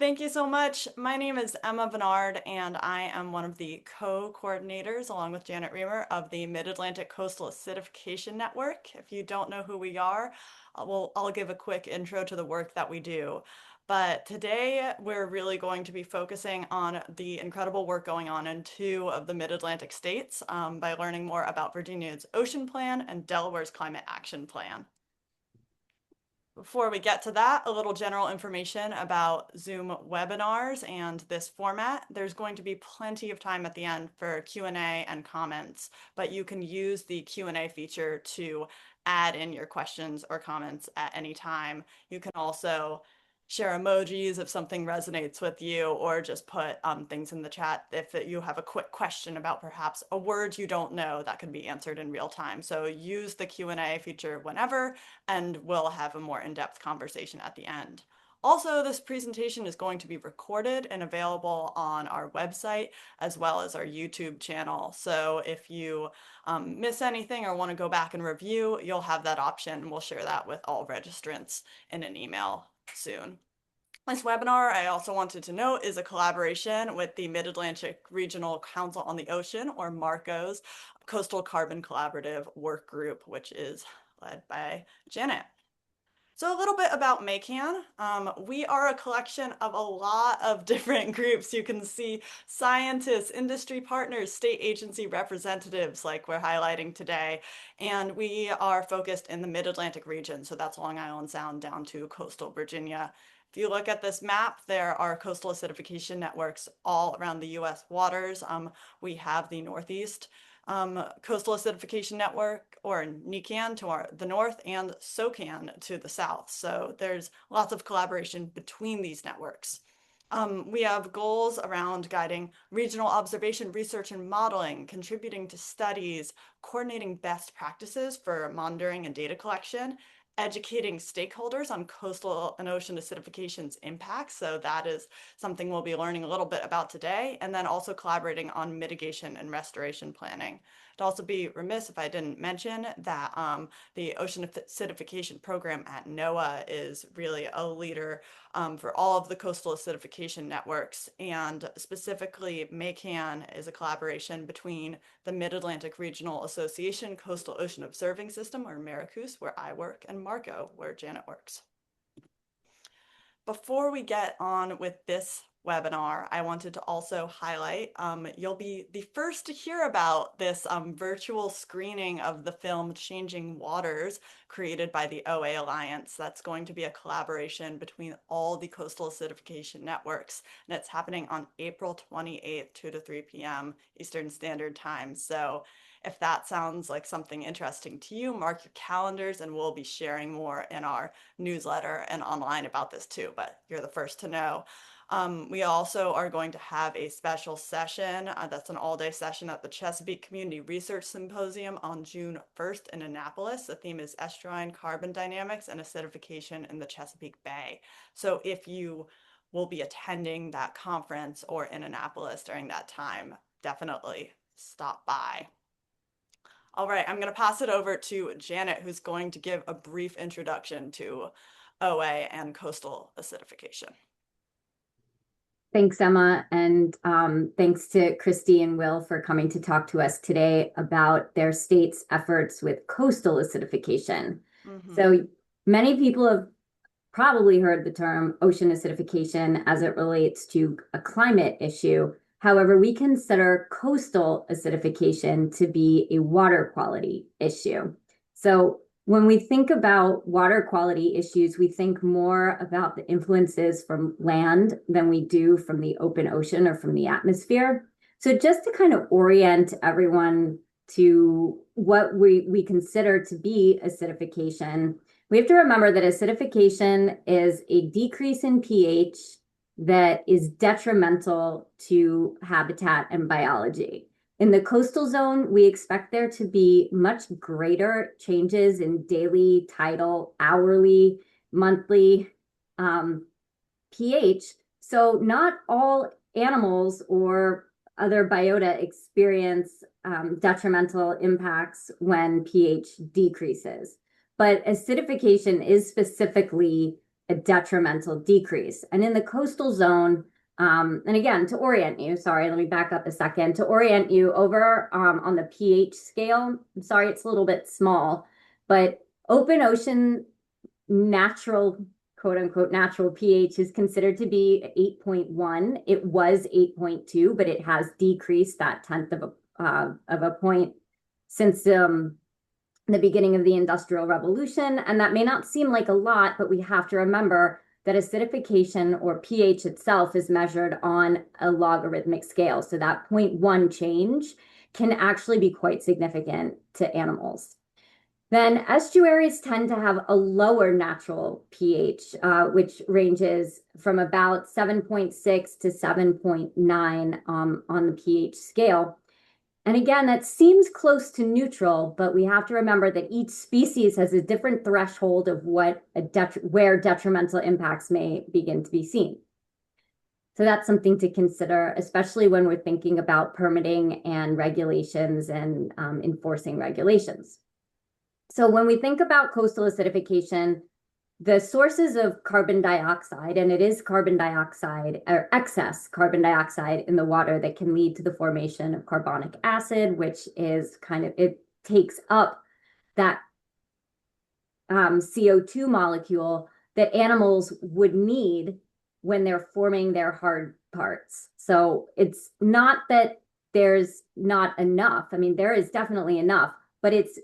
Thank you so much. My name is Emma Bernard, and I am one of the co-coordinators, along with Janet Reamer, of the Mid-Atlantic Coastal Acidification Network. If you don't know who we are, I'll give a quick intro to the work that we do. But today, we're really going to be focusing on the incredible work going on in two of the Mid-Atlantic states by learning more about Virginia's Ocean Plan and Delaware's Climate Action Plan. Before we get to that, a little general information about Zoom webinars and this format. There's going to be plenty of time at the end for Q&A and comments, but you can use the Q&A feature to add in your questions or comments at any time. You can also share emojis if something resonates with you, or just put things in the chat if you have a quick question about perhaps a word you don't know that can be answered in real time. So use the Q&A feature whenever, and we'll have a more in-depth conversation at the end. Also, this presentation is going to be recorded and available on our website as well as our YouTube channel. So if you miss anything or want to go back and review, you'll have that option. We'll share that with all registrants in an email soon. This webinar, I also wanted to note, is a collaboration with the Mid-Atlantic Regional Council on the Ocean, or MARCO's Coastal Carbon Collaborative Work Group, which is led by Janet. So a little bit about MACAN. We are a collection of a lot of different groups. You can see scientists, industry partners, state agency representatives like we're highlighting today. And we are focused in the Mid-Atlantic region. So that's Long Island Sound down to coastal Virginia. If you look at this map, there are coastal acidification networks all around the U.S. waters. We have the Northeast Coastal Acidification Network, or NECAN, to the north, and SOCAN to the south. So there's lots of collaboration between these networks. We have goals around guiding regional observation, research, and modeling, contributing to studies, coordinating best practices for monitoring and data collection, educating stakeholders on coastal and ocean acidification's impacts. So that is something we'll be learning a little bit about today, and then also collaborating on mitigation and restoration planning. I'd also be remiss if I didn't mention that the ocean acidification program at NOAA is really a leader for all of the coastal acidification networks, and specifically MACAN is a collaboration between the Mid-Atlantic Regional Association Coastal Ocean Observing System, or MARICOOS, where I work, and MARCO, where Janet works. Before we get on with this webinar, I wanted to also highlight, you'll be the first to hear about this virtual screening of the film Changing Waters, created by the OA Alliance. That's going to be a collaboration between all the coastal acidification networks, and it's happening on April 28th, 2 to 3 p.m. Eastern Standard Time. So if that sounds like something interesting to you, mark your calendars, and we'll be sharing more in our newsletter and online about this too, but you're the first to know. We also are going to have a special session that's an all-day session at the Chesapeake Community Research Symposium on June 1st in Annapolis. The theme is Estuarine Carbon Dynamics and Acidification in the Chesapeake Bay. So if you will be attending that conference or in Annapolis during that time, definitely stop by. All right, I'm going to pass it over to Janet, who's going to give a brief introduction to OA and coastal acidification. Thanks, Emma, and thanks to Kristi and Will for coming to talk to us today about their state's efforts with coastal acidification. So many people have probably heard the term ocean acidification as it relates to a climate issue. However, we consider coastal acidification to be a water quality issue. So when we think about water quality issues, we think more about the influences from land than we do from the open ocean or from the atmosphere. So just to kind of orient everyone to what we consider to be acidification, we have to remember that acidification is a decrease in pH that is detrimental to habitat and biology. In the coastal zone, we expect there to be much greater changes in daily, tidal, hourly, monthly pH. So not all animals or other biota experience detrimental impacts when pH decreases. But acidification is specifically a detrimental decrease. And in the coastal zone, and again, to orient you, sorry, let me back up a second. To orient you over on the pH scale, I'm sorry, it's a little bit small, but open ocean natural, quote unquote, natural pH is considered to be 8.1. It was 8.2, but it has decreased that tenth of a point since the beginning of the Industrial Revolution. And that may not seem like a lot, but we have to remember that acidification, or pH itself, is measured on a logarithmic scale. So that 0.1 change can actually be quite significant to animals. Then estuaries tend to have a lower natural pH, which ranges from about 7.6 to 7.9 on the pH scale. And again, that seems close to neutral, but we have to remember that each species has a different threshold of where detrimental impacts may begin to be seen. So that's something to consider, especially when we're thinking about permitting and regulations and enforcing regulations. So when we think about coastal acidification, the sources of carbon dioxide, and it is carbon dioxide or excess carbon dioxide in the water that can lead to the formation of carbonic acid, which is it takes up that CO2 molecule that animals would need when they're forming their hard parts. So it's not that there's not enough. I mean, there is definitely enough, but it's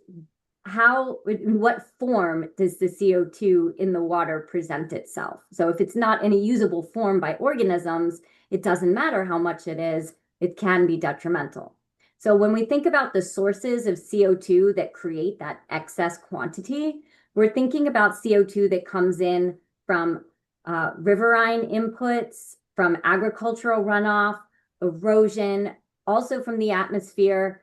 in what form does the CO2 in the water present itself? So if it's not in a usable form by organisms, it doesn't matter how much it is, it can be detrimental. So when we think about the sources of CO2 that create that excess quantity, we're thinking about CO2 that comes in from riverine inputs, from agricultural runoff, erosion, also from the atmosphere,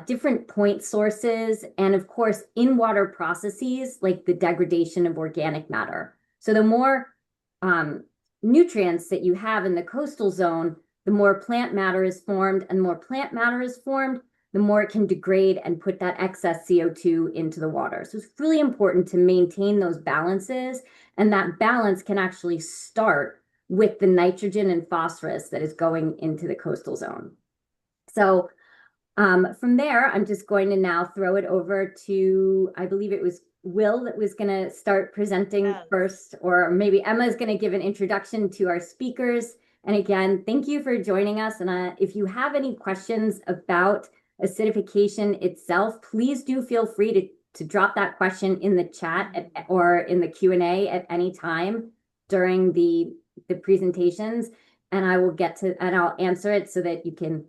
different point sources, and of course, in-water processes like the degradation of organic matter. So the more nutrients that you have in the coastal zone, the more plant matter is formed, and the more plant matter is formed, the more it can degrade and put that excess CO2 into the water. So it's really important to maintain those balances, and that balance can actually start with the nitrogen and phosphorus that is going into the coastal zone. So from there, I'm just going to now throw it over to, I believe it was Will that was going to start presenting first, or maybe Emma is going to give an introduction to our speakers. And again, thank you for joining us. And if you have any questions about acidification itself, please do feel free to drop that question in the chat or in the Q&A at any time during the presentations, and I'll answer it so that you can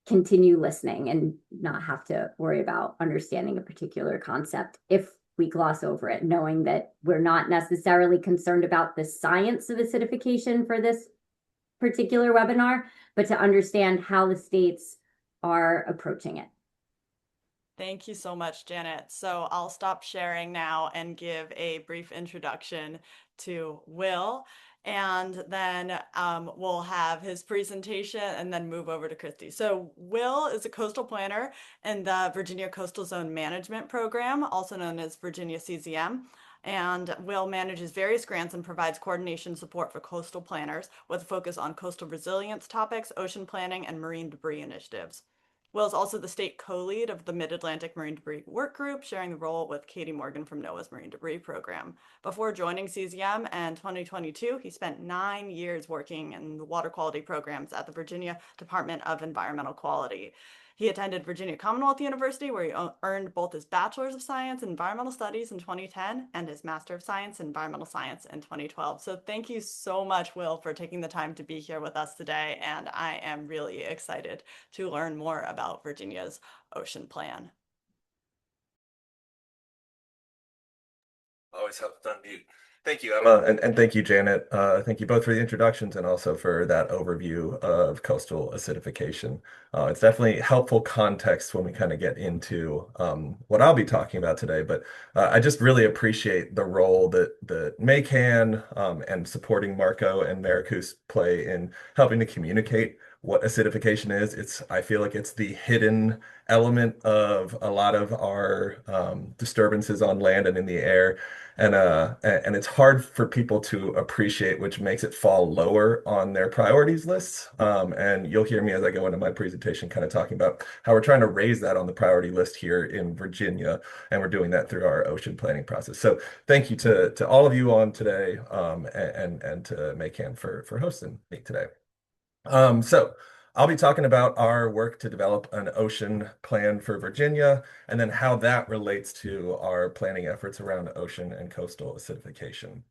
continue listening and not have to worry about understanding a particular concept if we gloss over it, knowing that we're not necessarily concerned about the science of acidification for this particular webinar, but to understand how the states are approaching it. Thank you so much, Janet. So I'll stop sharing now and give a brief introduction to Will. And then we'll have his presentation and then move over to Kristi. So Will is a coastal planner in the Virginia Coastal Zone Management Program, also known as Virginia CZM. And Will manages various grants and provides coordination support for coastal planners with a focus on coastal resilience topics, ocean planning, and marine debris initiatives. Will is also the state co-lead of the Mid-Atlantic Marine Debris Work Group, sharing the role with Katie Morgan from NOAA's Marine Debris Program. Before joining CZM in 2022, he spent 9 years working in the water quality programs at the Virginia Department of Environmental Quality. He attended Virginia Commonwealth University, where he earned both his Bachelor's of Science in Environmental Studies in 2010 and his Master of Science in Environmental Science in 2012. So thank you so much, Will, for taking the time to be here with us today, and I am really excited to learn more about Virginia's ocean plan. Always helps to unmute. Thank you, Emma, and thank you, Janet. Thank you both for the introductions and also for that overview of coastal acidification. It's definitely helpful context when we kind of get into what I'll be talking about today, but I just really appreciate the role that MACAN and supporting Marco and Maricus play in helping to communicate what acidification is. I feel like it's the hidden element of a lot of our disturbances on land and in the air. And it's hard for people to appreciate, which makes it fall lower on their priorities lists. And you'll hear me as I go into my presentation kind of talking about how we're trying to raise that on the priority list here in Virginia, and we're doing that through our ocean planning process. So thank you to all of you on today, and to Maycan for hosting me today. So I'll be talking about our work to develop an ocean plan for Virginia, and then how that relates to our planning efforts around ocean and coastal acidification.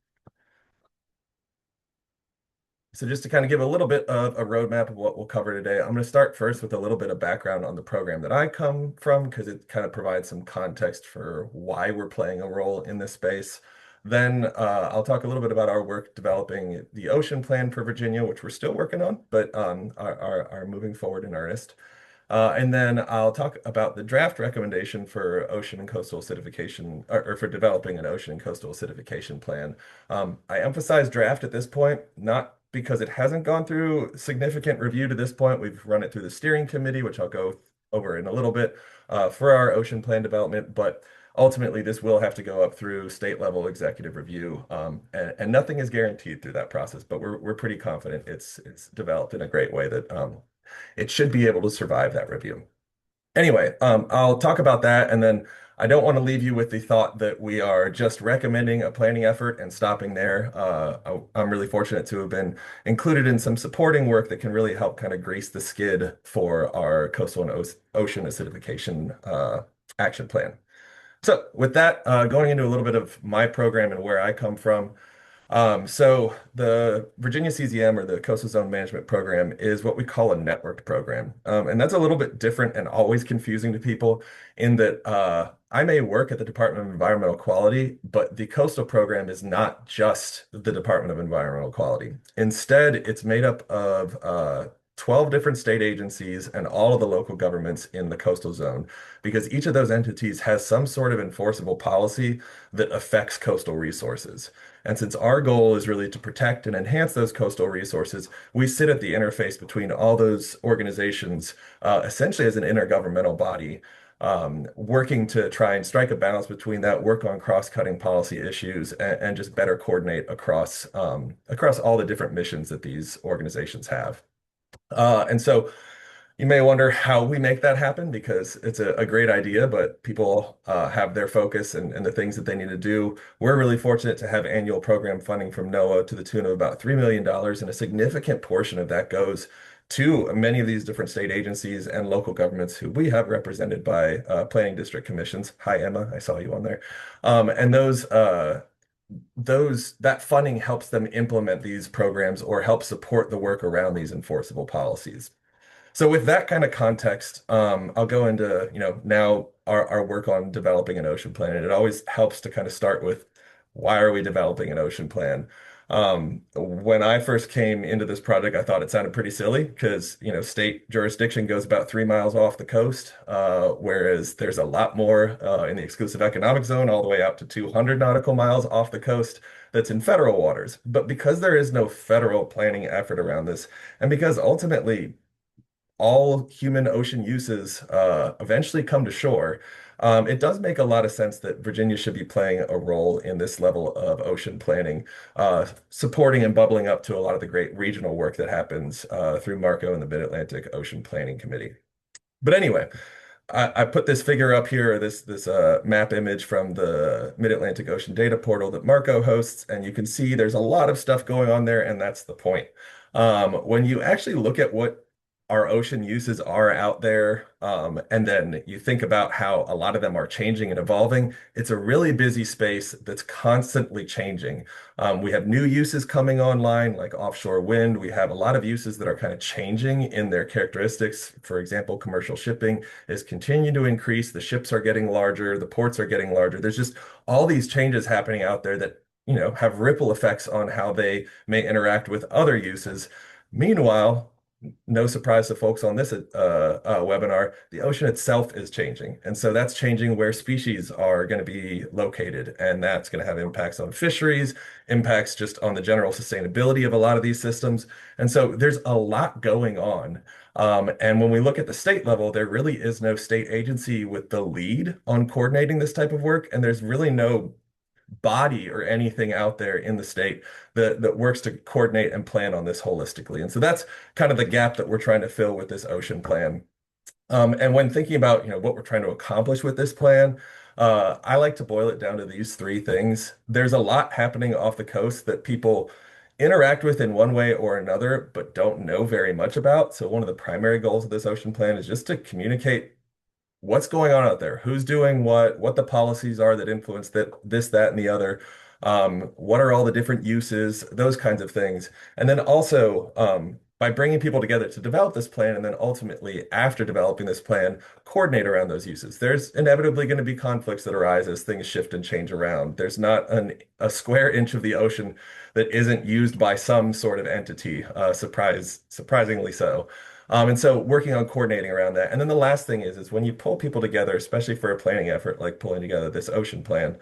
So just to kind of give a little bit of a roadmap of what we'll cover today, I'm going to start first with a little bit of background on the program that I come from, because it kind of provides some context for why we're playing a role in this space. Then I'll talk a little bit about our work developing the ocean plan for Virginia, which we're still working on, but are moving forward in earnest. And then I'll talk about the draft recommendation for ocean and coastal acidification, or for developing an ocean and coastal acidification plan. I emphasize draft at this point, not because it hasn't gone through significant review to this point. We've run it through the steering committee, which I'll go over in a little bit, for our ocean plan development, but ultimately this will have to go up through state level executive review, and nothing is guaranteed through that process, but we're pretty confident it's developed in a great way that it should be able to survive that review. Anyway, I'll talk about that, and then I don't want to leave you with the thought that we are just recommending a planning effort and stopping there. I'm really fortunate to have been included in some supporting work that can really help kind of grease the skid for our coastal and ocean acidification action plan. So with that, going into a little bit of my program and where I come from. So the Virginia CZM, or the Coastal Zone Management Program, is what we call a networked program. And that's a little bit different and always confusing to people, in that I may work at the Department of Environmental Quality, but the coastal program is not just the Department of Environmental Quality. Instead, it's made up of 12 different state agencies and all of the local governments in the coastal zone, because each of those entities has some sort of enforceable policy that affects coastal resources. And since our goal is really to protect and enhance those coastal resources, we sit at the interface between all those organizations, essentially as an intergovernmental body, working to try and strike a balance between that, work on cross-cutting policy issues, and just better coordinate across all the different missions that these organizations have. And so you may wonder how we make that happen, because it's a great idea, but people have their focus and the things that they need to do. We're really fortunate to have annual program funding from NOAA to the tune of about $3 million, and a significant portion of that goes to many of these different state agencies and local governments who we have represented by planning district commissions. Hi, Emma, I saw you on there. And that funding helps them implement these programs or help support the work around these enforceable policies. So with that kind of context, I'll go into, now our work on developing an ocean plan. And it always helps to kind of start with, why are we developing an ocean plan? When I first came into this project, I thought it sounded pretty silly, because, state jurisdiction goes about 3 miles off the coast, whereas there's a lot more in the exclusive economic zone, all the way out to 200 nautical miles off the coast, that's in federal waters. But because there is no federal planning effort around this, and because ultimately all human ocean uses eventually come to shore, it does make a lot of sense that Virginia should be playing a role in this level of ocean planning, supporting and bubbling up to a lot of the great regional work that happens through MARCO and the Mid-Atlantic Ocean Planning Committee. But anyway, I put this figure up here, this map image from the Mid-Atlantic Ocean Data Portal that MARCO hosts, and you can see there's a lot of stuff going on there, and that's the point. When you actually look at what our ocean uses are out there, and then you think about how a lot of them are changing and evolving, it's a really busy space that's constantly changing. We have new uses coming online, like offshore wind. We have a lot of uses that are kind of changing in their characteristics. For example, commercial shipping is continuing to increase. The ships are getting larger. The ports are getting larger. There's just all these changes happening out there that, have ripple effects on how they may interact with other uses. Meanwhile, no surprise to folks on this webinar, the ocean itself is changing. And so that's changing where species are going to be located. And that's going to have impacts on fisheries, impacts just on the general sustainability of a lot of these systems. And so there's a lot going on. And when we look at the state level, there really is no state agency with the lead on coordinating this type of work. And there's really no body or anything out there in the state that works to coordinate and plan on this holistically. And so that's kind of the gap that we're trying to fill with this ocean plan. And when thinking about, what we're trying to accomplish with this plan, I like to boil it down to these three things. There's a lot happening off the coast that people interact with in one way or another, but don't know very much about. So one of the primary goals of this ocean plan is just to communicate what's going on out there, who's doing what the policies are that influence this, that, and the other. What are all the different uses, those kinds of things. And then also, by bringing people together to develop this plan, and then ultimately, after developing this plan, coordinate around those uses. There's inevitably going to be conflicts that arise as things shift and change around. There's not a square inch of the ocean that isn't used by some sort of entity, surprisingly so. And so working on coordinating around that. And then the last thing is when you pull people together, especially for a planning effort like pulling together this ocean plan,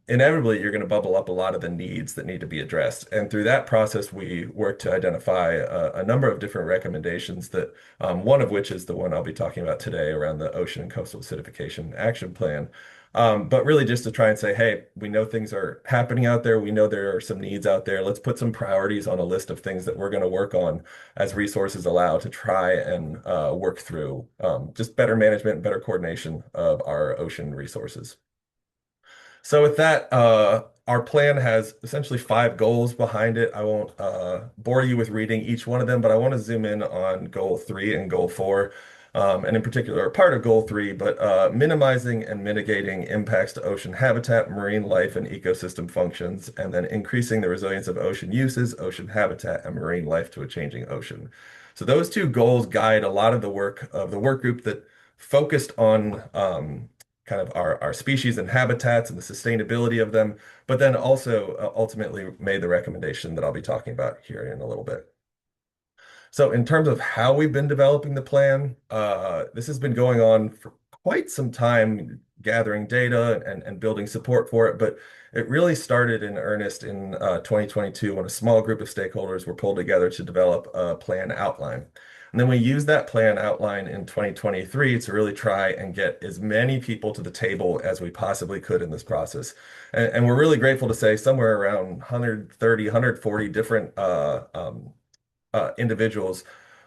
inevitably you're going to bubble up a lot of the needs that need to be addressed. And through that process, we work to identify a number of different recommendations that one of which is the one I'll be talking about today around the Ocean and Coastal Acidification Action Plan. But really just to try and say, hey, we know things are happening out there. We know there are some needs out there. Let's put some priorities on a list of things that we're going to work on as resources allow to try and work through just better management and better coordination of our ocean resources. So with that, our plan has essentially 5 goals behind it. I won't bore you with reading each one of them, but I want to zoom in on goal 3 and goal 4. And in particular, part of goal 3, but minimizing and mitigating impacts to ocean habitat, marine life, and ecosystem functions, and then increasing the resilience of ocean uses, ocean habitat, and marine life to a changing ocean. So those 2 goals guide a lot of the work of the work group that focused on kind of our species and habitats and the sustainability of them, but then also ultimately made the recommendation that I'll be talking about here in a little bit. So in terms of how we've been developing the plan, this has been going on for quite some time, gathering data and building support for it, but it really started in earnest in 2022 when a small group of stakeholders were pulled together to develop a plan outline. And then we used that plan outline in 2023 to really try and get as many people to the table as we possibly could in this process. And we're really grateful to say somewhere around 130, 140 different individuals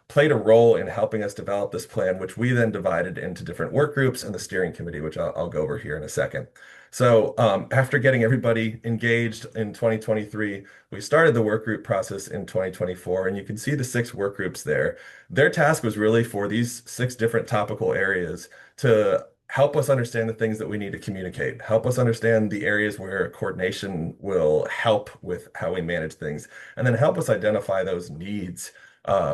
played a role in helping us develop this plan, which we then divided into different work groups and the steering committee, which I'll go over here in a second. So after getting everybody engaged in 2023, we started the work group process in 2024, and you can see the 6 work groups there. Their task was really for these 6 different topical areas to help us understand the things that we need to communicate, help us understand the areas where coordination will help with how we manage things, and then help us identify those needs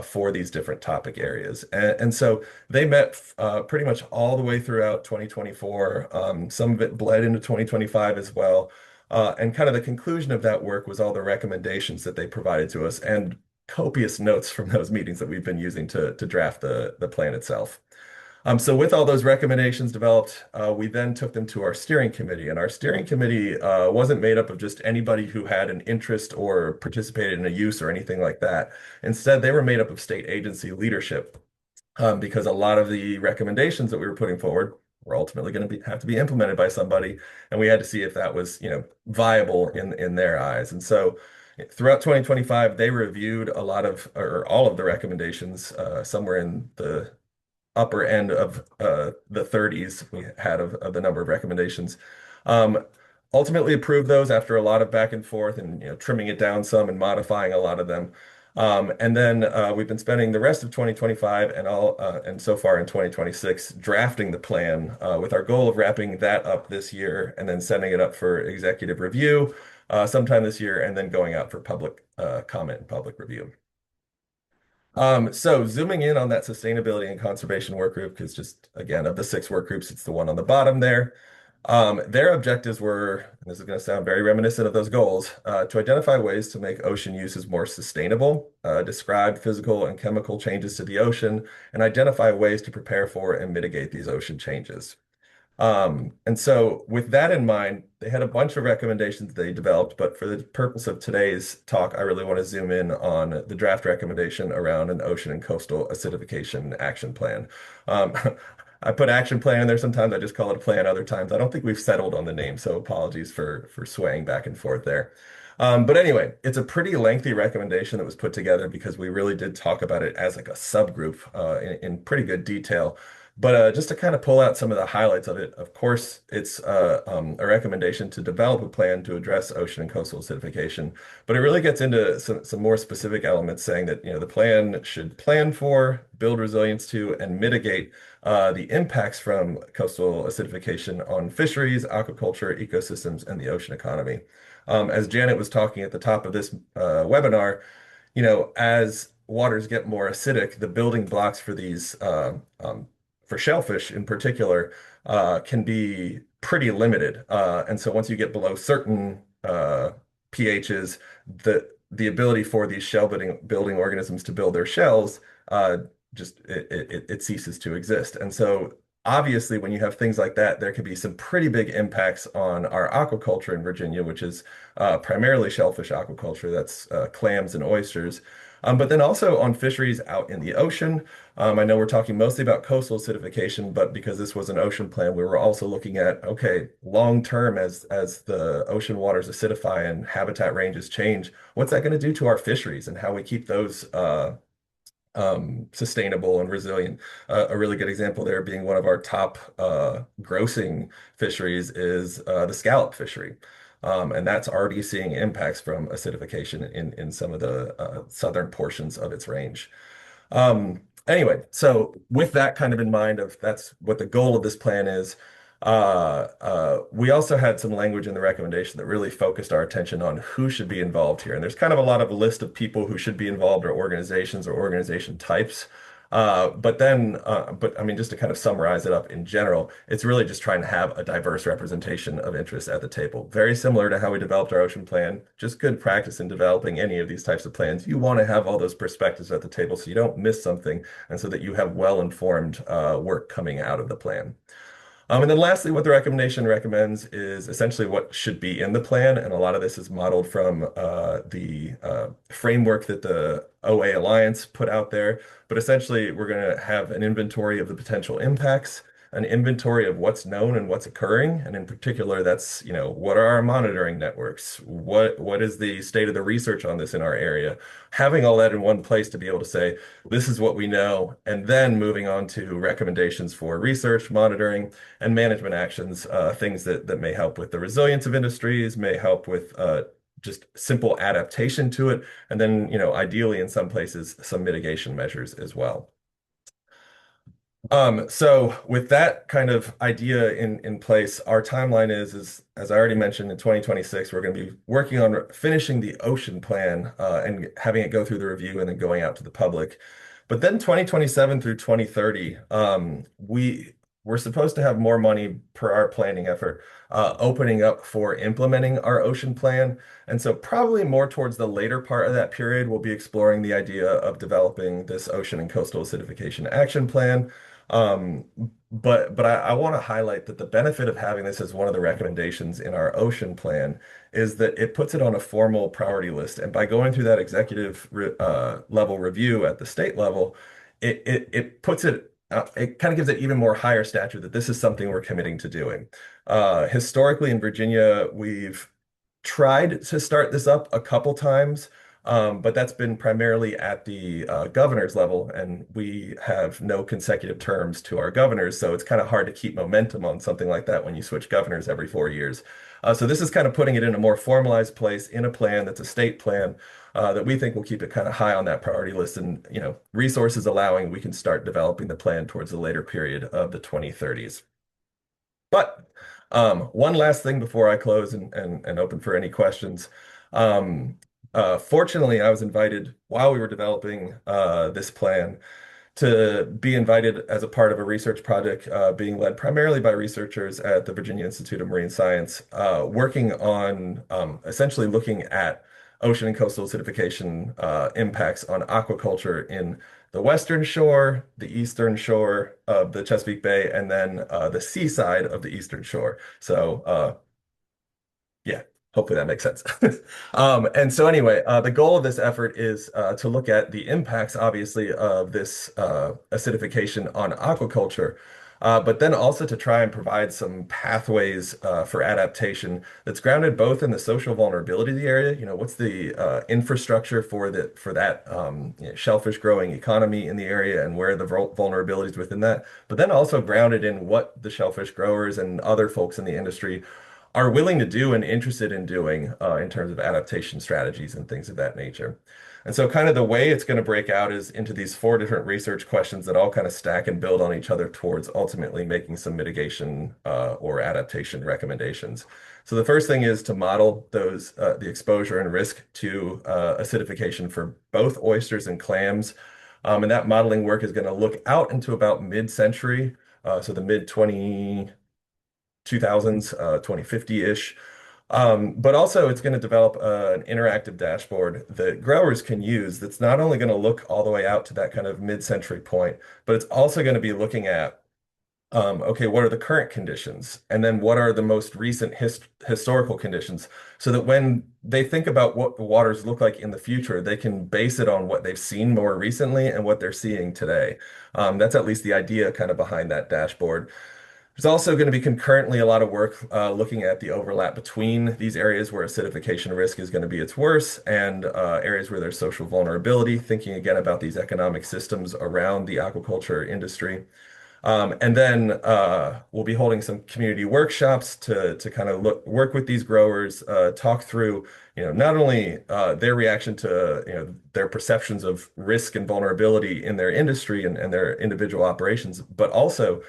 for these different topic areas. And so they met pretty much all the way throughout 2024. Some of it bled into 2025 as well. And kind of the conclusion of that work was all the recommendations that they provided to us and copious notes from those meetings that we've been using to draft the plan itself. So with all those recommendations developed, we then took them to our steering committee. And our steering committee wasn't made up of just anybody who had an interest or participated in a use or anything like that. Instead, they were made up of state agency leadership because a lot of the recommendations that we were putting forward were ultimately going to have to be implemented by somebody. And we had to see if that was, viable in their eyes. And so throughout 2025, they reviewed a lot of, or all of the recommendations, somewhere in the upper end of the 30s we had of the number of recommendations. Ultimately approved those after a lot of back and forth and trimming it down some and modifying a lot of them. And then we've been spending the rest of 2025 and so far in 2026 drafting the plan with our goal of wrapping that up this year and then sending it up for executive review sometime this year and then going out for public comment and public review. So zooming in on that sustainability and conservation work group, because just again, of the 6 work groups, it's the one on the bottom there. Their objectives were, and this is going to sound very reminiscent of those goals, to identify ways to make ocean uses more sustainable, describe physical and chemical changes to the ocean, and identify ways to prepare for and mitigate these ocean changes. And so with that in mind, they had a bunch of recommendations they developed, but for the purpose of today's talk, I really want to zoom in on the draft recommendation around an ocean and coastal acidification action plan. Um, I put action plan in there sometimes, I just call it a plan other times. I don't think we've settled on the name, so apologies for swaying back and forth there. But anyway, it's a pretty lengthy recommendation that was put together because we really did talk about it as like a subgroup in pretty good detail. But just to kind of pull out some of the highlights of it, of course, it's a recommendation to develop a plan to address ocean and coastal acidification. But it really gets into some more specific elements, saying that the plan should plan for, build resilience to, and mitigate the impacts from coastal acidification on fisheries, aquaculture, ecosystems, and the ocean economy. As Janet was talking at the top of this webinar, as waters get more acidic, the building blocks for these for shellfish in particular can be pretty limited. And so once you get below certain pHs, the ability for these shell building organisms to build their shells just it ceases to exist. And so obviously when you have things like that, there can be some pretty big impacts on our aquaculture in Virginia, which is primarily shellfish aquaculture. That's clams and oysters. But then also on fisheries out in the ocean. I know we're talking mostly about coastal acidification, but because this was an ocean plan, we were also looking at, okay, long term as the ocean waters acidify and habitat ranges change, what's that going to do to our fisheries and how we keep those sustainable and resilient. A really good example there being one of our top grossing fisheries is the scallop fishery. And that's already seeing impacts from acidification in some of the southern portions of its range. Anyway, so with that kind of in mind, of that's what the goal of this plan is. We also had some language in the recommendation that really focused our attention on who should be involved here. And there's kind of a lot of a list of people who should be involved, or organizations or organization types. But I mean, just to kind of summarize it up in general, it's really just trying to have a diverse representation of interests at the table. Very similar to how we developed our ocean plan, just good practice in developing any of these types of plans. You want to have all those perspectives at the table so you don't miss something, and so that you have well-informed work coming out of the plan. And then lastly, what the recommendation recommends is essentially what should be in the plan. And a lot of this is modeled from the framework that the OA Alliance put out there. But essentially, we're going to have an inventory of the potential impacts, an inventory of what's known and what's occurring. And in particular, that's, what are our monitoring networks? What is the state of the research on this in our area? Having all that in one place to be able to say, this is what we know, and then moving on to recommendations for research, monitoring, and management actions, things that may help with the resilience of industries, may help with just simple adaptation to it, and then, ideally in some places, some mitigation measures as well. So with that kind of idea in place, our timeline is as I already mentioned, in 2026, we're going to be working on finishing the ocean plan and having it go through the review and then going out to the public. But then 2027 through 2030, we're supposed to have more money per our planning effort, opening up for implementing our ocean plan. And so probably more towards the later part of that period, we'll be exploring the idea of developing this ocean and coastal acidification action plan. Um, but I want to highlight that the benefit of having this as one of the recommendations in our ocean plan is that it puts it on a formal priority list. And by going through that executive level review at the state level, it puts it, it kind of gives it even more higher stature that this is something we're committing to doing. Historically in Virginia, we've tried to start this up a couple times, but that's been primarily at the governor's level, and we have no consecutive terms to our governors, so it's kind of hard to keep momentum on something like that when you switch governors every 4 years. So this is kind of putting it in a more formalized place in a plan that's a state plan that we think will keep it kind of high on that priority list, and resources allowing, we can start developing the plan towards the later period of the 2030s. But one last thing before I close and open for any questions. Fortunately, I was invited while we were developing this plan to be invited as a part of a research project being led primarily by researchers at the Virginia Institute of Marine Science, working on essentially looking at ocean and coastal acidification impacts on aquaculture in the western shore, the eastern shore of the Chesapeake Bay, and then the seaside of the eastern shore. So yeah, hopefully that makes sense. And so anyway, the goal of this effort is to look at the impacts, obviously, of this acidification on aquaculture, but then also to try and provide some pathways for adaptation that's grounded both in the social vulnerability of the area. What's the infrastructure for that shellfish growing economy in the area, and where are the vulnerabilities within that, but then also grounded in what the shellfish growers and other folks in the industry are willing to do and interested in doing in terms of adaptation strategies and things of that nature. And so kind of the way it's going to break out is into these four different research questions that all kind of stack and build on each other towards ultimately making some mitigation or adaptation recommendations. So the first thing is to model the exposure and risk to acidification for both oysters and clams. And that modeling work is going to look out into about mid-century, so the mid 2000s, 2050-ish. But also it's going to develop an interactive dashboard that growers can use that's not only going to look all the way out to that kind of mid-century point, but it's also going to be looking at, okay, what are the current conditions? And then what are the most recent historical conditions? So that when they think about what the waters look like in the future, they can base it on what they've seen more recently and what they're seeing today. That's at least the idea kind of behind that dashboard. There's also going to be concurrently a lot of work looking at the overlap between these areas where acidification risk is going to be its worst and areas where there's social vulnerability, thinking again about these economic systems around the aquaculture industry. And then we'll be holding some community workshops to kind of work with these growers, talk through, not only their reaction to, their perceptions of risk and vulnerability in their industry and their individual operations, but also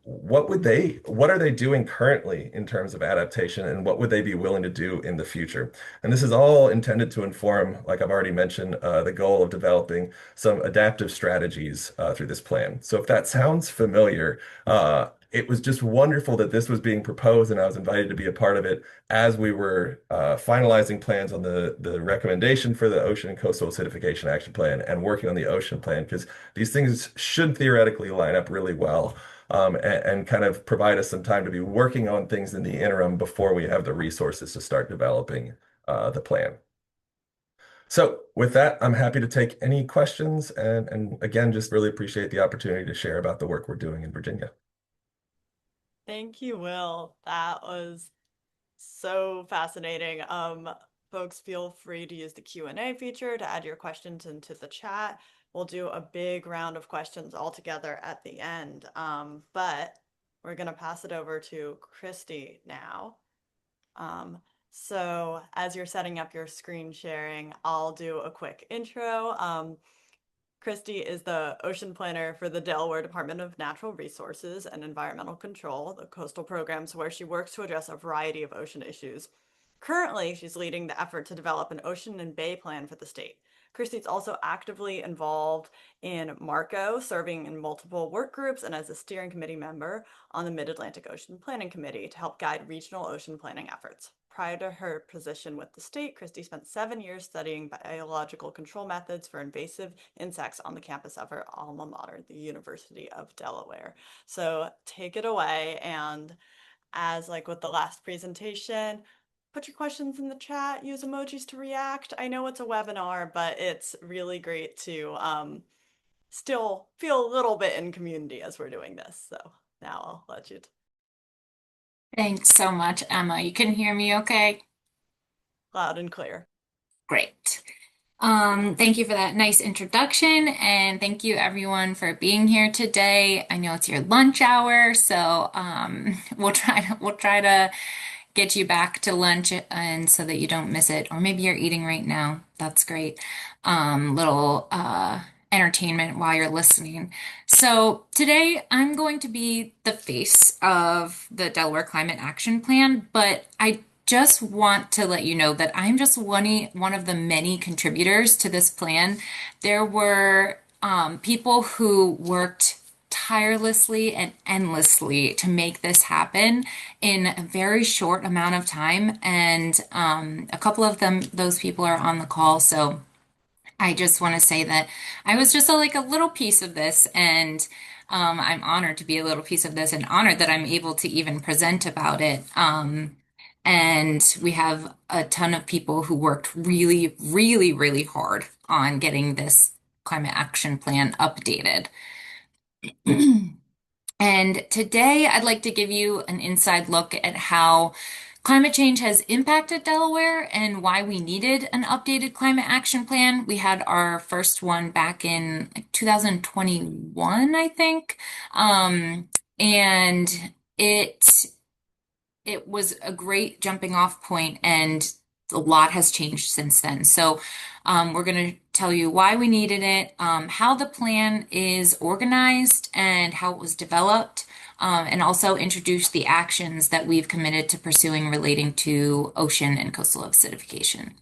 what are they doing currently in terms of adaptation, and what would they be willing to do in the future? And this is all intended to inform, like I've already mentioned, the goal of developing some adaptive strategies through this plan. So if that sounds familiar, it was just wonderful that this was being proposed and I was invited to be a part of it as we were finalizing plans on the recommendation for the Ocean and Coastal Acidification Action Plan and working on the Ocean Plan, because these things should theoretically line up really well. And kind of provide us some time to be working on things in the interim before we have the resources to start developing the plan. So with that, I'm happy to take any questions, and again, just really appreciate the opportunity to share about the work we're doing in Virginia. Thank you, Will. That was so fascinating. Folks, feel free to use the Q&A feature to add your questions into the chat. We'll do a big round of questions all together at the end. But we're going to pass it over to Kristi now. So as you're setting up your screen sharing, I'll do a quick intro. Kristi is the ocean planner for the Delaware Department of Natural Resources and Environmental Control, the coastal programs where she works to address a variety of ocean issues. Currently, she's leading the effort to develop an ocean and bay plan for the state. Kristi's also actively involved in MARCO, serving in multiple work groups and as a steering committee member on the Mid-Atlantic Ocean Planning Committee to help guide regional ocean planning efforts. Prior to her position with the state, Kristi spent 7 years studying biological control methods for invasive insects on the campus of her alma mater, the University of Delaware. So take it away, and as like with the last presentation, put your questions in the chat, use emojis to react. I know it's a webinar, but it's really great to still feel a little bit in community as we're doing this. So now I'll let you. Thanks so much, Emma. You can hear me okay? Loud and clear. Great. Thank you for that nice introduction, and thank you everyone for being here today. I know it's your lunch hour, so we'll try to get you back to lunch and so that you don't miss it. Or maybe you're eating right now. That's great. Little entertainment while you're listening. So today I'm going to be the face of the Delaware Climate Action Plan, but I just want to let you know that I'm just one of the many contributors to this plan. There were people who worked tirelessly and endlessly to make this happen in a very short amount of time. And a couple of those people are on the call. So I just want to say that I was just like a little piece of this, and I'm honored to be a little piece of this, and honored that I'm able to even present about it. And we have a ton of people who worked really, really, really hard on getting this climate action plan updated. And today I'd like to give you an inside look at how climate change has impacted Delaware and why we needed an updated climate action plan. We had our first one back in 2021, I think. And it was a great jumping off point, and a lot has changed since then. So we're going to tell you why we needed it, how the plan is organized and how it was developed, and also introduce the actions that we've committed to pursuing relating to ocean and coastal acidification.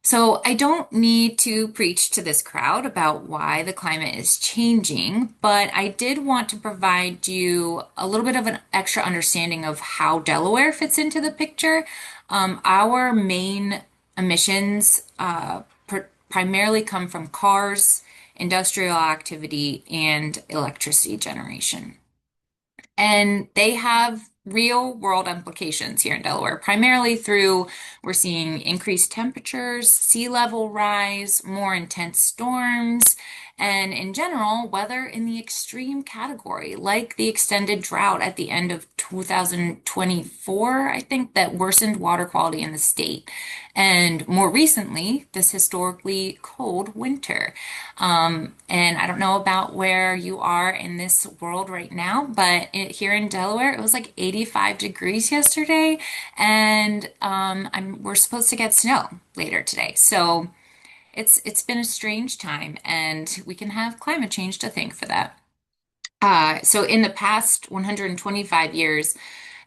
So I don't need to preach to this crowd about why the climate is changing, but I did want to provide you a little bit of an extra understanding of how Delaware fits into the picture. Our main emissions primarily come from cars, industrial activity, and electricity generation. And they have real world implications here in Delaware, primarily through we're seeing increased temperatures, sea level rise, more intense storms, and in general, weather in the extreme category, like the extended drought at the end of 2024, I think, that worsened water quality in the state. And more recently, this historically cold winter. And I don't know about where you are in this world right now, but here in Delaware, it was like 85 degrees yesterday, and we're supposed to get snow later today. So it's been a strange time, and we can have climate change to thank for that. So in the past 125 years,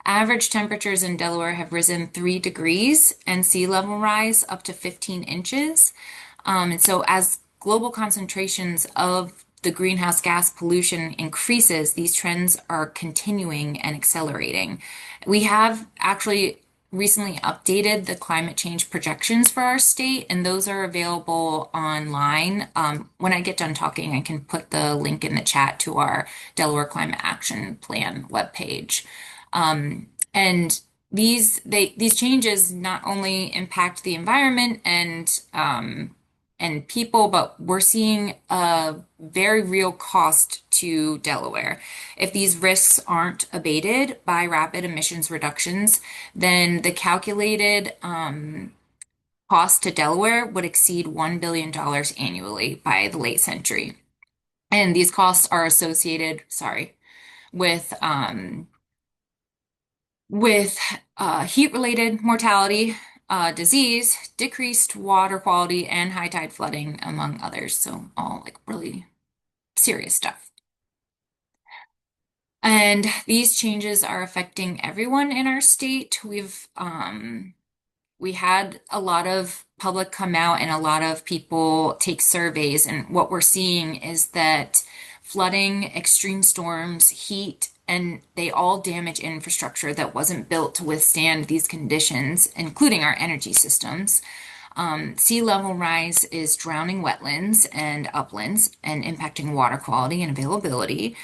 average temperatures in Delaware have risen 3 degrees and sea level rise up to 15 inches. And so as global concentrations of the greenhouse gas pollution increases, these trends are continuing and accelerating. We have actually recently updated the climate change projections for our state, and those are available online. When I get done talking, I can put the link in the chat to our Delaware Climate Action Plan webpage. And these changes not only impact the environment and people, but we're seeing a very real cost to Delaware. If these risks aren't abated by rapid emissions reductions, then the calculated cost to Delaware would exceed $1 billion annually by the late century. And these costs are associated, with heat-related mortality, disease, decreased water quality, and high tide flooding, among others. So all like really serious stuff. And these changes are affecting everyone in our state. We had a lot of public come out and a lot of people take surveys, and what we're seeing is that flooding, extreme storms, heat, and they all damage infrastructure that wasn't built to withstand these conditions, including our energy systems. Sea level rise is drowning wetlands and uplands and impacting water quality and availability.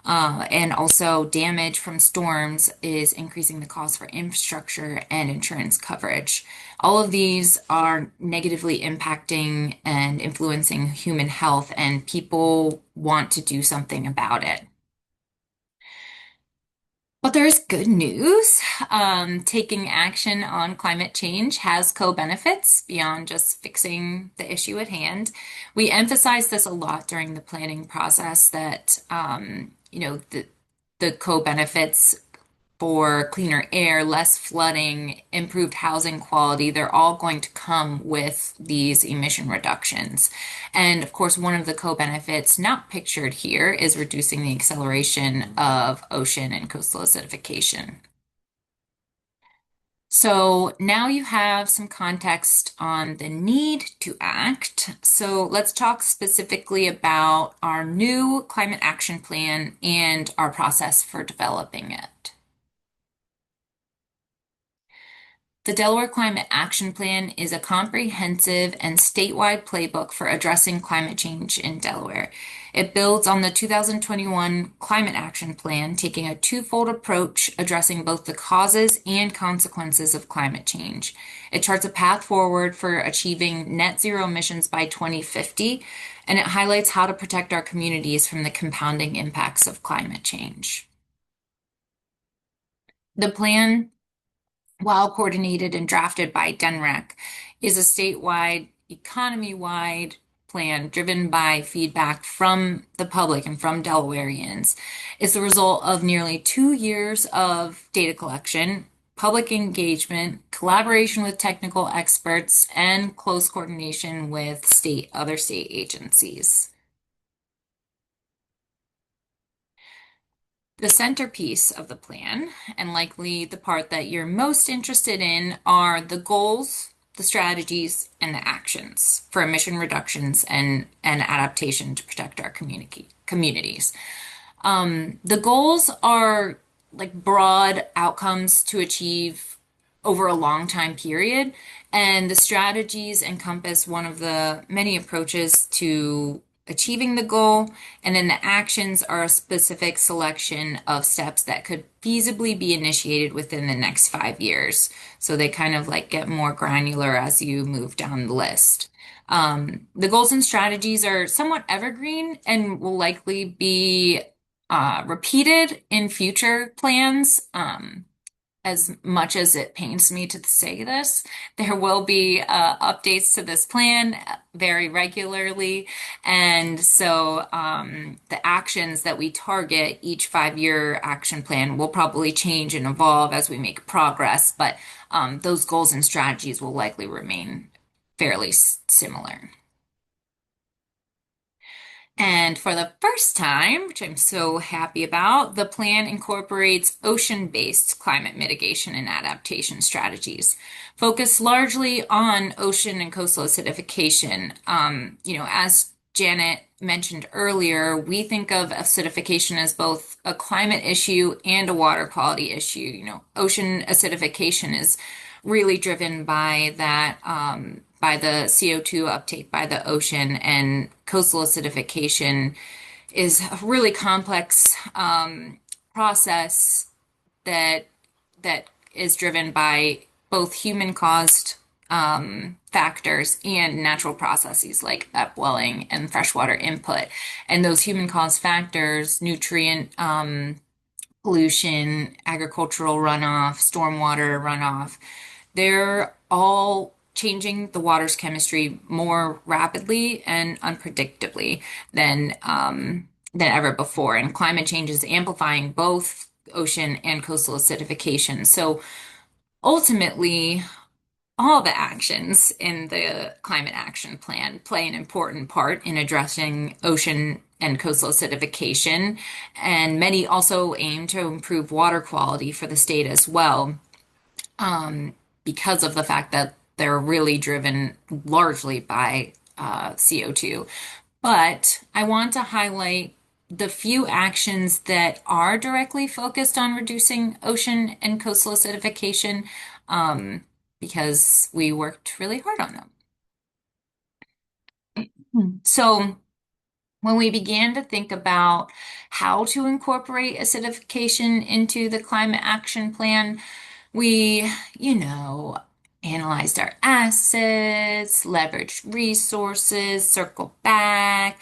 And also damage from storms is increasing the cost for infrastructure and insurance coverage. All of these are negatively impacting and influencing human health, and people want to do something about it. But there's good news. Taking action on climate change has co-benefits beyond just fixing the issue at hand. We emphasize this a lot during the planning process that, the co-benefits for cleaner air, less flooding, improved housing quality, they're all going to come with these emission reductions. And of course, one of the co-benefits not pictured here is reducing the acceleration of ocean and coastal acidification. So now you have some context on the need to act. So let's talk specifically about our new climate action plan and our process for developing it. The Delaware Climate Action Plan is a comprehensive and statewide playbook for addressing climate change in Delaware. It builds on the 2021 Climate Action Plan, taking a twofold approach addressing both the causes and consequences of climate change. It charts a path forward for achieving net zero emissions by 2050, and it highlights how to protect our communities from the compounding impacts of climate change. The plan, while coordinated and drafted by DNREC, is a statewide, economy-wide plan driven by feedback from the public and from Delawareans. It's the result of nearly 2 years of data collection, public engagement, collaboration with technical experts, and close coordination with other state agencies. The centerpiece of the plan, and likely the part that you're most interested in, are the goals, the strategies, and the actions for emission reductions and adaptation to protect our communities. The goals are like broad outcomes to achieve over a long time period, and the strategies encompass one of the many approaches to achieving the goal, and then the actions are a specific selection of steps that could feasibly be initiated within the next 5 years. So they kind of like get more granular as you move down the list. The goals and strategies are somewhat evergreen and will likely be repeated in future plans. As much as it pains me to say this, there will be updates to this plan very regularly. And so the actions that we target each 5-year action plan will probably change and evolve as we make progress, but those goals and strategies will likely remain fairly similar. And for the first time, which I'm so happy about, the plan incorporates ocean-based climate mitigation and adaptation strategies, focused largely on ocean and coastal acidification. As Janet mentioned earlier, we think of acidification as both a climate issue and a water quality issue. Ocean acidification is really driven by that, by the CO2 uptake by the ocean, and coastal acidification is a really complex process that is driven by both human-caused factors and natural processes like upwelling and freshwater input. And those human-caused factors, nutrient pollution, agricultural runoff, stormwater runoff, they're all changing the water's chemistry more rapidly and unpredictably than ever before. And climate change is amplifying both ocean and coastal acidification. So ultimately, all the actions in the climate action plan play an important part in addressing ocean and coastal acidification, and many also aim to improve water quality for the state as well, because of the fact that they're really driven largely by CO2. But I want to highlight the few actions that are directly focused on reducing ocean and coastal acidification, because we worked really hard on them. So when we began to think about how to incorporate acidification into the climate action plan, we, analyzed our assets, leveraged resources, circled back.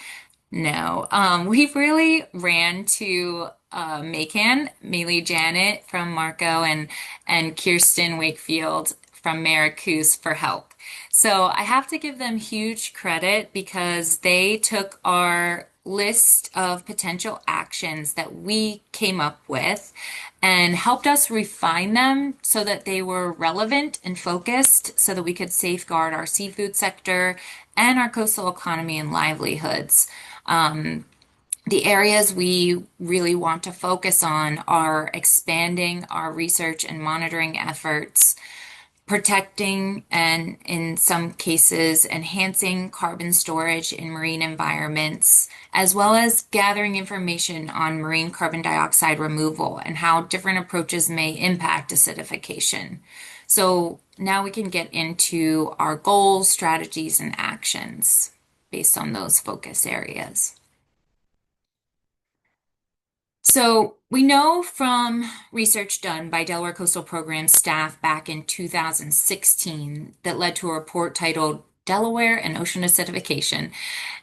No, we really ran to Macon, Maylee Janet from Marco, and Kirsten Wakefield from Maricus for help. So I have to give them huge credit because they took our list of potential actions that we came up with and helped us refine them so that they were relevant and focused so that we could safeguard our seafood sector and our coastal economy and livelihoods. The areas we really want to focus on are expanding our research and monitoring efforts, protecting and, in some cases, enhancing carbon storage in marine environments, as well as gathering information on marine carbon dioxide removal and how different approaches may impact acidification. So now we can get into our goals, strategies, and actions based on those focus areas. So we know from research done by Delaware Coastal Program staff back in 2016 that led to a report titled Delaware and Ocean Acidification.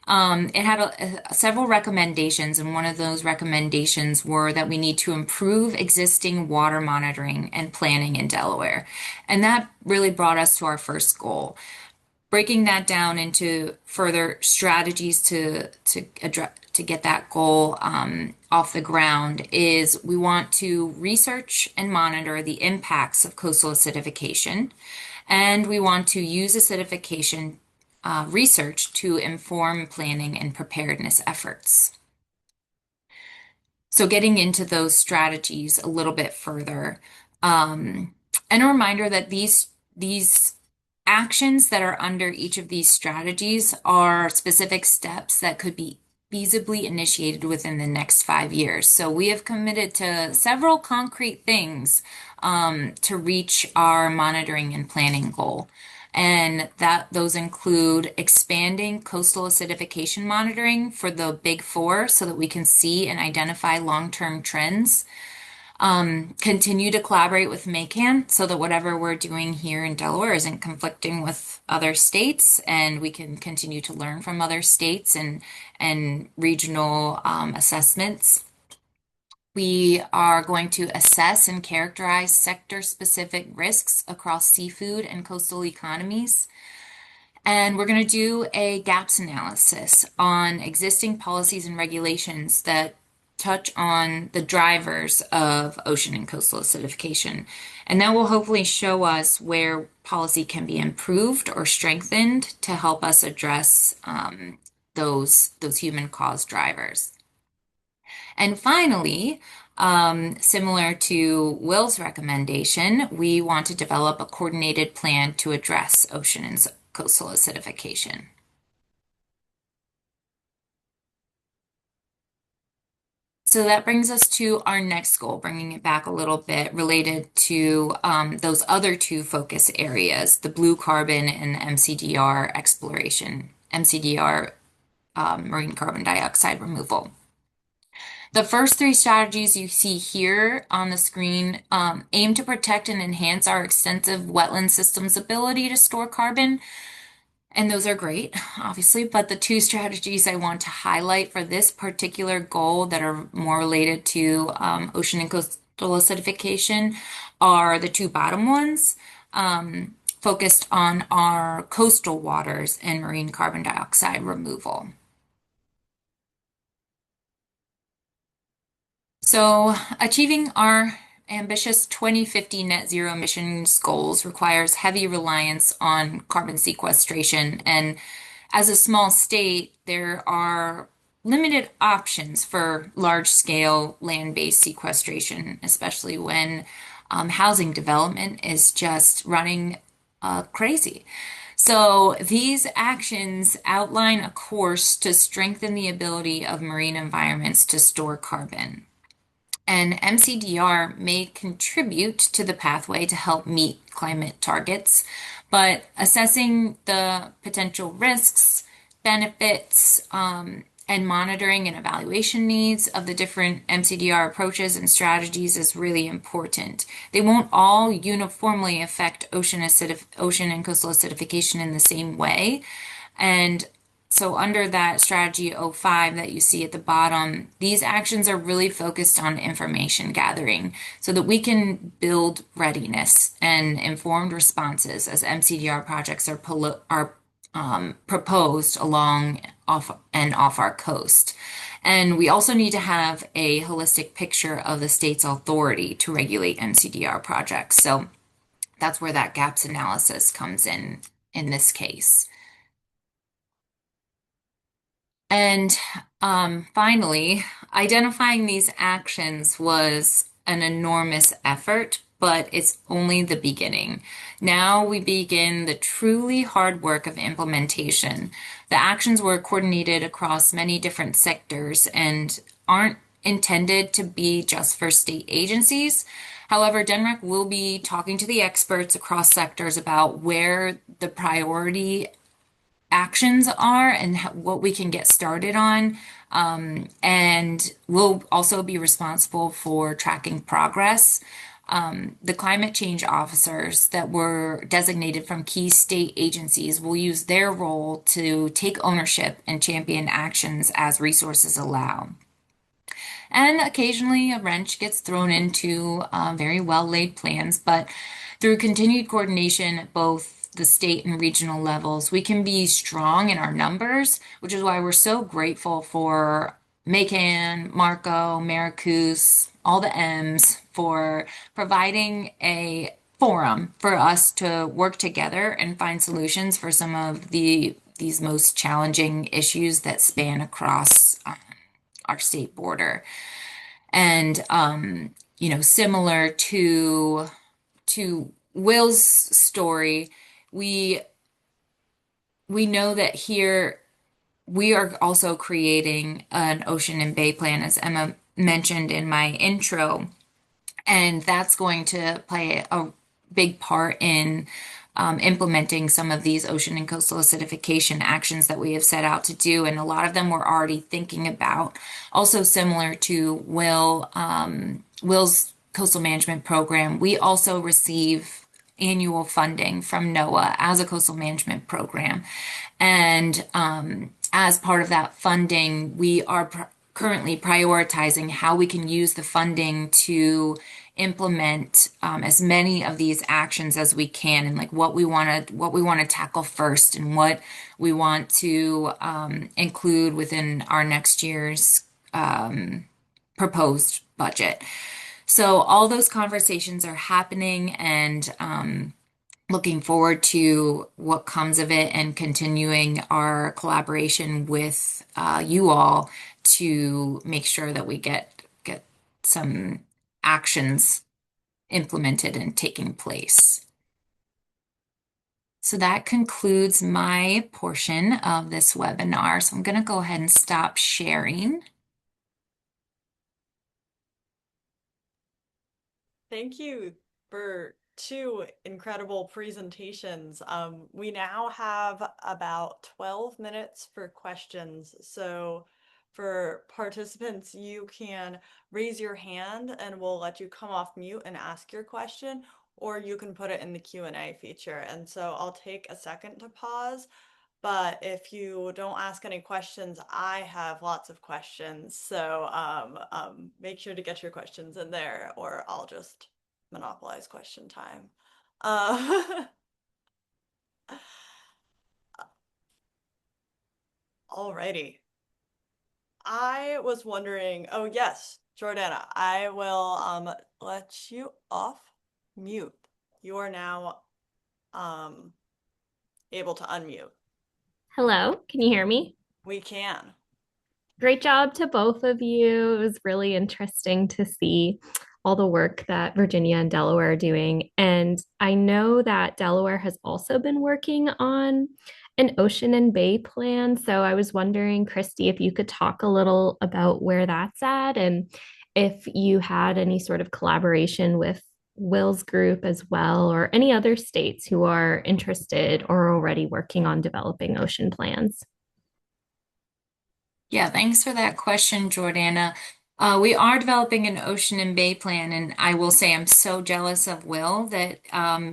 It had several recommendations, and one of those recommendations were that we need to improve existing water monitoring and planning in Delaware. And that really brought us to our first goal. Breaking that down into further strategies to address to get that goal off the ground is we want to research and monitor the impacts of coastal acidification, and we want to use acidification research to inform planning and preparedness efforts. So getting into those strategies a little bit further, and a reminder that these actions that are under each of these strategies are specific steps that could be feasibly initiated within the next 5 years. So we have committed to several concrete things to reach our monitoring and planning goal. And those include expanding coastal acidification monitoring for the big four so that we can see and identify long-term trends. Continue to collaborate with MACAN so that whatever we're doing here in Delaware isn't conflicting with other states, and we can continue to learn from other states and regional assessments. We are going to assess and characterize sector-specific risks across seafood and coastal economies. And we're going to do a gaps analysis on existing policies and regulations that touch on the drivers of ocean and coastal acidification. And that will hopefully show us where policy can be improved or strengthened to help us address those human-caused drivers. And finally, similar to Will's recommendation, we want to develop a coordinated plan to address ocean and coastal acidification. So that brings us to our next goal, bringing it back a little bit related to those other two focus areas, the blue carbon and MCDR exploration, MCDR marine carbon dioxide removal. The first three strategies you see here on the screen aim to protect and enhance our extensive wetland system's ability to store carbon. And those are great, obviously, but the two strategies I want to highlight for this particular goal that are more related to ocean and coastal acidification are the two bottom ones, focused on our coastal waters and marine carbon dioxide removal. So achieving our ambitious 2050 net zero emissions goals requires heavy reliance on carbon sequestration. And as a small state, there are limited options for large scale land-based sequestration, especially when housing development is just running crazy. So these actions outline a course to strengthen the ability of marine environments to store carbon. And MCDR may contribute to the pathway to help meet climate targets, but assessing the potential risks, benefits, and monitoring and evaluation needs of the different MCDR approaches and strategies is really important. They won't all uniformly affect ocean and coastal acidification in the same way. And so under that strategy 05 that you see at the bottom, these actions are really focused on information gathering so that we can build readiness and informed responses as MCDR projects are proposed along off our coast. And we also need to have a holistic picture of the state's authority to regulate MCDR projects. So that's where that gaps analysis comes in this case. And Finally, identifying these actions was an enormous effort, but it's only the beginning. Now we begin the truly hard work of implementation. The actions were coordinated across many different sectors and aren't intended to be just for state agencies. However, DNREC will be talking to the experts across sectors about where the priority actions are and what we can get started on. And we'll also be responsible for tracking progress. The climate change officers that were designated from key state agencies will use their role to take ownership and champion actions as resources allow. And occasionally a wrench gets thrown into very well laid plans, but through continued coordination at both the state and regional levels, we can be strong in our numbers, which is why we're so grateful for Macon, Marco, Maricus, all the M's for providing a forum for us to work together and find solutions for some of these most challenging issues that span across our state border. And similar to Will's story, we know that here we are also creating an ocean and bay plan, as Emma mentioned in my intro, and that's going to play a big part in implementing some of these ocean and coastal acidification actions that we have set out to do. And a lot of them we're already thinking about. Also similar to Will's coastal management program, we also receive annual funding from NOAA as a coastal management program. And as part of that funding, we are currently prioritizing how we can use the funding to implement as many of these actions as we can, and like what we want to tackle first and what we want to include within our next year's proposed budget. So all those conversations are happening, and looking forward to what comes of it and continuing our collaboration with you all to make sure that we get some actions implemented and taking place. So that concludes my portion of this webinar. So I'm going to go ahead and stop sharing. Thank you for two incredible presentations. We now have about 12 minutes for questions. So for participants, you can raise your hand and we'll let you come off mute and ask your question, or you can put it in the Q&A feature. And so I'll take a second to pause. But if you don't ask any questions, I have lots of questions. So make sure to get your questions in there, or I'll just monopolize question time. Alrighty. I was wondering, oh yes, Jordana, I will let you off mute. You are now able to unmute. Hello, can you hear me? We can. Great job to both of you. It was really interesting to see all the work that Virginia and Delaware are doing. And I know that Delaware has also been working on an ocean and bay plan. So I was wondering, Kristi, if you could talk a little about where that's at and if you had any sort of collaboration with Will's group as well, or any other states who are interested or already working on developing ocean plans. Yeah, thanks for that question, Jordana. We are developing an ocean and bay plan, and I will say I'm so jealous of Will that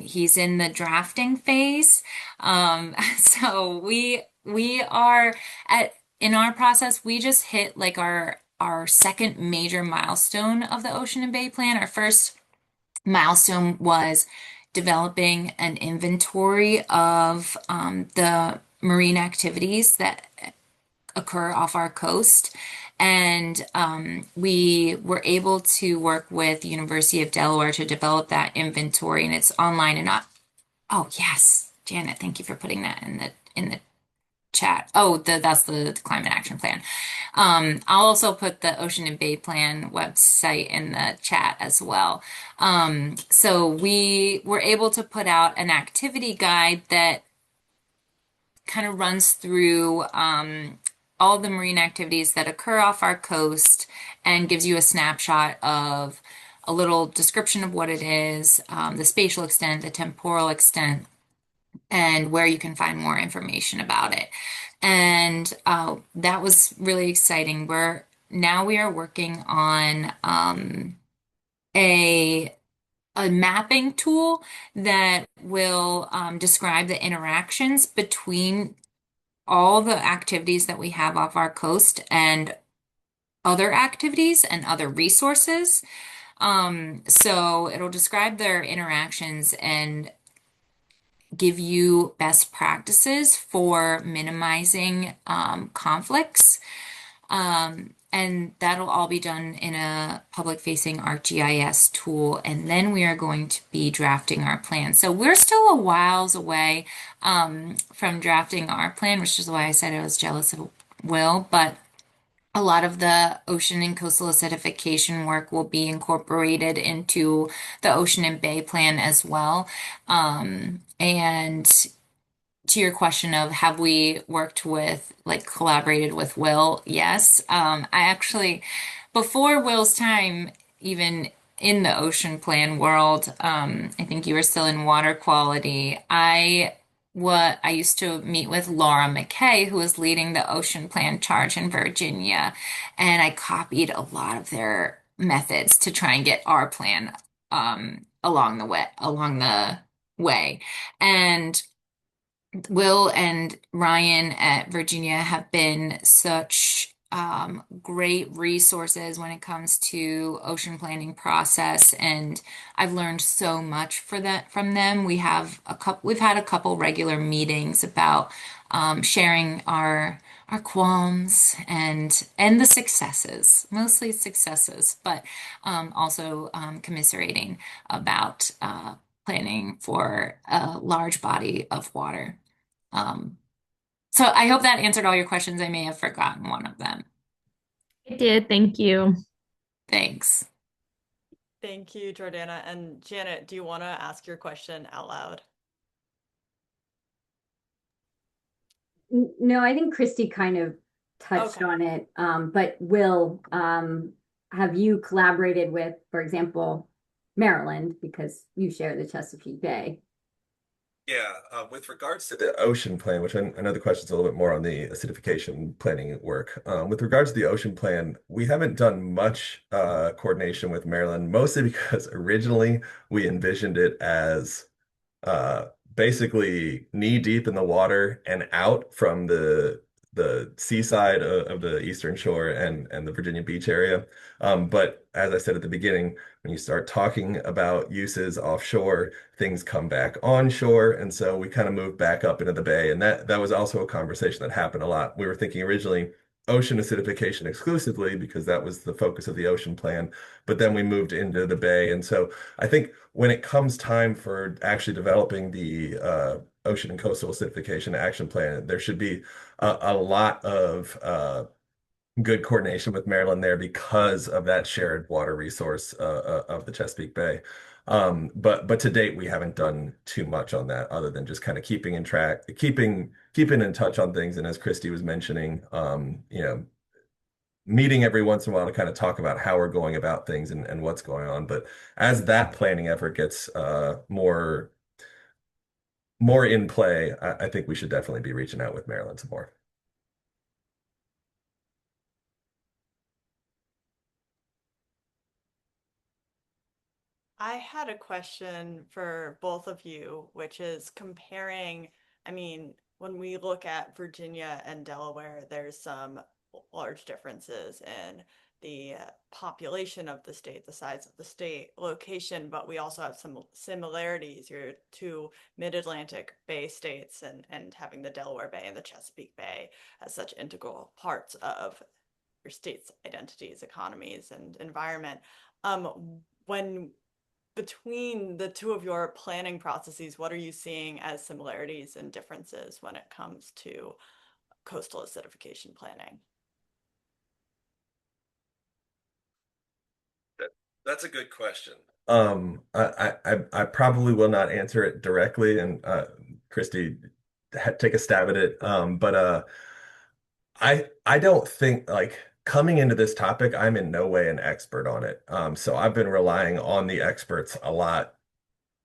he's in the drafting phase. So we are in our process. We just hit like our second major milestone of the ocean and bay plan. Our first milestone was developing an inventory of the marine activities that occur off our coast. And we were able to work with the University of Delaware to develop that inventory, and it's online and not. Oh yes, Janet, thank you for putting that in the chat. Oh, that's the climate action plan. I'll also put the Ocean and Bay Plan website in the chat as well. So we were able to put out an activity guide that kind of runs through all the marine activities that occur off our coast and gives you a snapshot of a little description of what it is, the spatial extent, the temporal extent, and where you can find more information about it. And that was really exciting. We are working on a mapping tool that will describe the interactions between all the activities that we have off our coast and other activities and other resources. So it'll describe their interactions and give you best practices for minimizing conflicts. And that'll all be done in a public-facing ArcGIS tool. And then we are going to be drafting our plan. So we're still a whiles away from drafting our plan, which is why I said I was jealous of Will. But a lot of the ocean and coastal acidification work will be incorporated into the Ocean and Bay Plan as well. And to your question of have we worked with, like, collaborated with Will? Yes. I actually, before Will's time, even in the ocean plan world, I think you were still in water quality. I used to meet with Laura McKay, who was leading the ocean plan charge in Virginia, and I copied a lot of their methods to try and get our plan along the way. And Will and Ryan at Virginia have been such great resources when it comes to ocean planning process, and I've learned so much from them. We've had a couple regular meetings about sharing our qualms and the successes, mostly successes, but also commiserating about planning for a large body of water. So I hope that answered all your questions. I may have forgotten one of them. It did. Thank you. Thanks. Thank you, Jordana. And Janet, do you want to ask your question out loud? No, I think Kristi kind of touched on it. But Will, have you collaborated with, for example, Maryland, because you share the Chesapeake Bay? Yeah, with regards to the ocean plan, which I know the question's a little bit more on the acidification planning work. With regards to the ocean plan, we haven't done much coordination with Maryland, mostly because originally we envisioned it as basically knee deep in the water and out from the seaside of the Eastern Shore and the Virginia Beach area. But as I said at the beginning, when you start talking about uses offshore, things come back onshore. And so we kind of moved back up into the bay. And that was also a conversation that happened a lot. We were thinking originally ocean acidification exclusively because that was the focus of the ocean plan. But then we moved into the bay. And so I think when it comes time for actually developing the ocean and coastal acidification action plan, there should be a lot of good coordination with Maryland there because of that shared water resource of the Chesapeake Bay. But to date, we haven't done too much on that other than just kind of keeping in touch on things. And as Kristi was mentioning, meeting every once in a while to kind of talk about how we're going about things and what's going on. But as that planning effort gets more in play, I think we should definitely be reaching out with Maryland some more. I had a question for both of you, which is comparing, I mean, when we look at Virginia and Delaware, there's some large differences in the population of the state, the size of the state, location, but we also have some similarities. Your two mid-Atlantic Bay states and having the Delaware Bay and the Chesapeake Bay as such integral parts of your state's identities, economies, and environment. When between the two of your planning processes, what are you seeing as similarities and differences when it comes to coastal acidification planning? That's a good question. I probably will not answer it directly, and Kristi, take a stab at it. But I don't think like coming into this topic, I'm in no way an expert on it. So I've been relying on the experts a lot.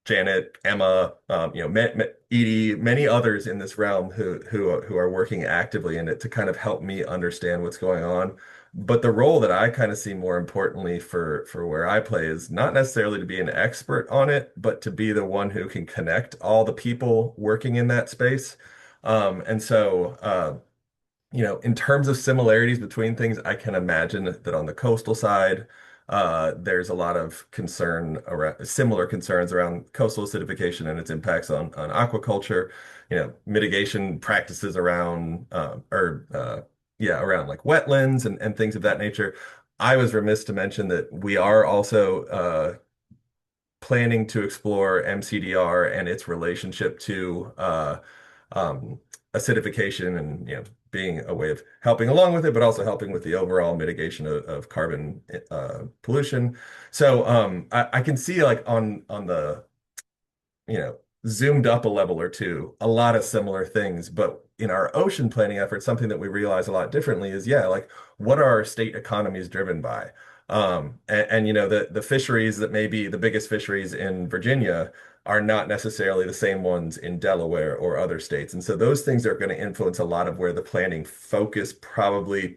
Janet, Emma, Edie, many others in this realm who are working actively in it to kind of help me understand what's going on. But the role that I kind of see more importantly for where I play is not necessarily to be an expert on it, but to be the one who can connect all the people working in that space. And so, in terms of similarities between things, I can imagine that on the coastal side, there's a lot of concern around similar concerns around coastal acidification and its impacts on aquaculture, mitigation practices around around like wetlands and things of that nature. I was remiss to mention that we are also planning to explore MCDR and its relationship to um, acidification and being a way of helping along with it, but also helping with the overall mitigation of carbon pollution. So I can see like on the zoomed up a level or two, a lot of similar things. But in our ocean planning efforts, something that we realize a lot differently is, like, what are our state economies driven by? And the fisheries that may be the biggest fisheries in Virginia are not necessarily the same ones in Delaware or other states. And so those things are going to influence a lot of where the planning focus probably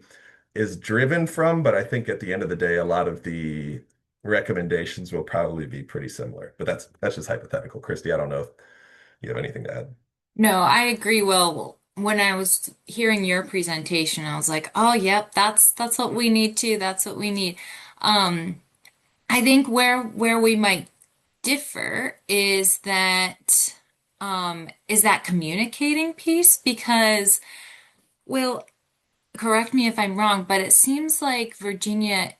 is driven from. But I think at the end of the day, a lot of the recommendations will probably be pretty similar. But that's just hypothetical. Kristi, I don't know if you have anything to add. No, I agree, Will. When I was hearing your presentation, I was like, "Oh, yep, that's what we need too. That's what we need." Um, I think where we might differ is that communicating piece because, Will, correct me if I'm wrong, but it seems like Virginia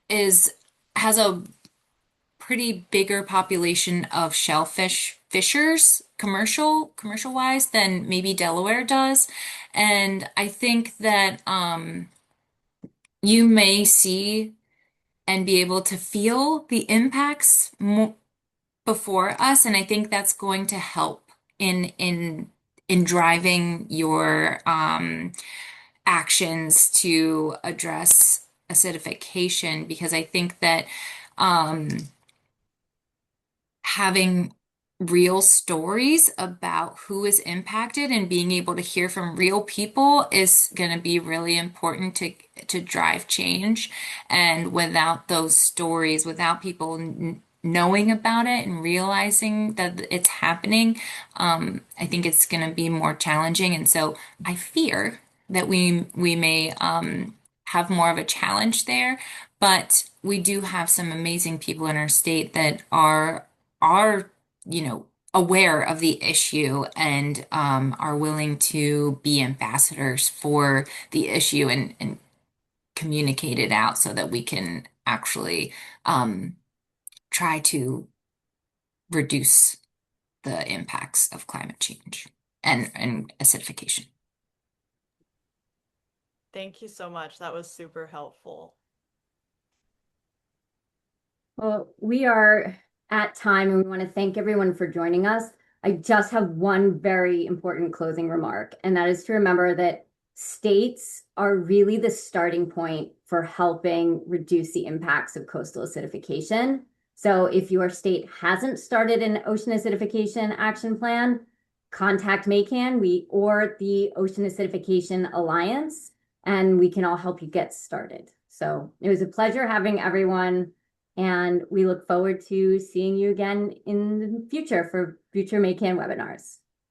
is has a pretty bigger population of shellfish fishers, commercial wise, than maybe Delaware does. And I think that you may see and be able to feel the impacts mo before us, and I think that's going to help in driving your actions to address acidification because I think that um, having real stories about who is impacted and being able to hear from real people is going to be really important to drive change. And without those stories, without people knowing about it and realizing that it's happening, I think it's going to be more challenging. And so I fear that we may have more of a challenge there, but we do have some amazing people in our state that are, aware of the issue and are willing to be ambassadors for the issue and communicate it out so that we can actually try to reduce the impacts of climate change and acidification. Thank you so much. That was super helpful. Well, we are at time and we want to thank everyone for joining us. I just have one very important closing remark, and that is to remember that states are really the starting point for helping reduce the impacts of coastal acidification. So if your state hasn't started an ocean acidification action plan, contact MACAN or the Ocean Acidification Alliance, and we can all help you get started. So it was a pleasure having everyone. And we look forward to seeing you again in the future for future MACAN webinars.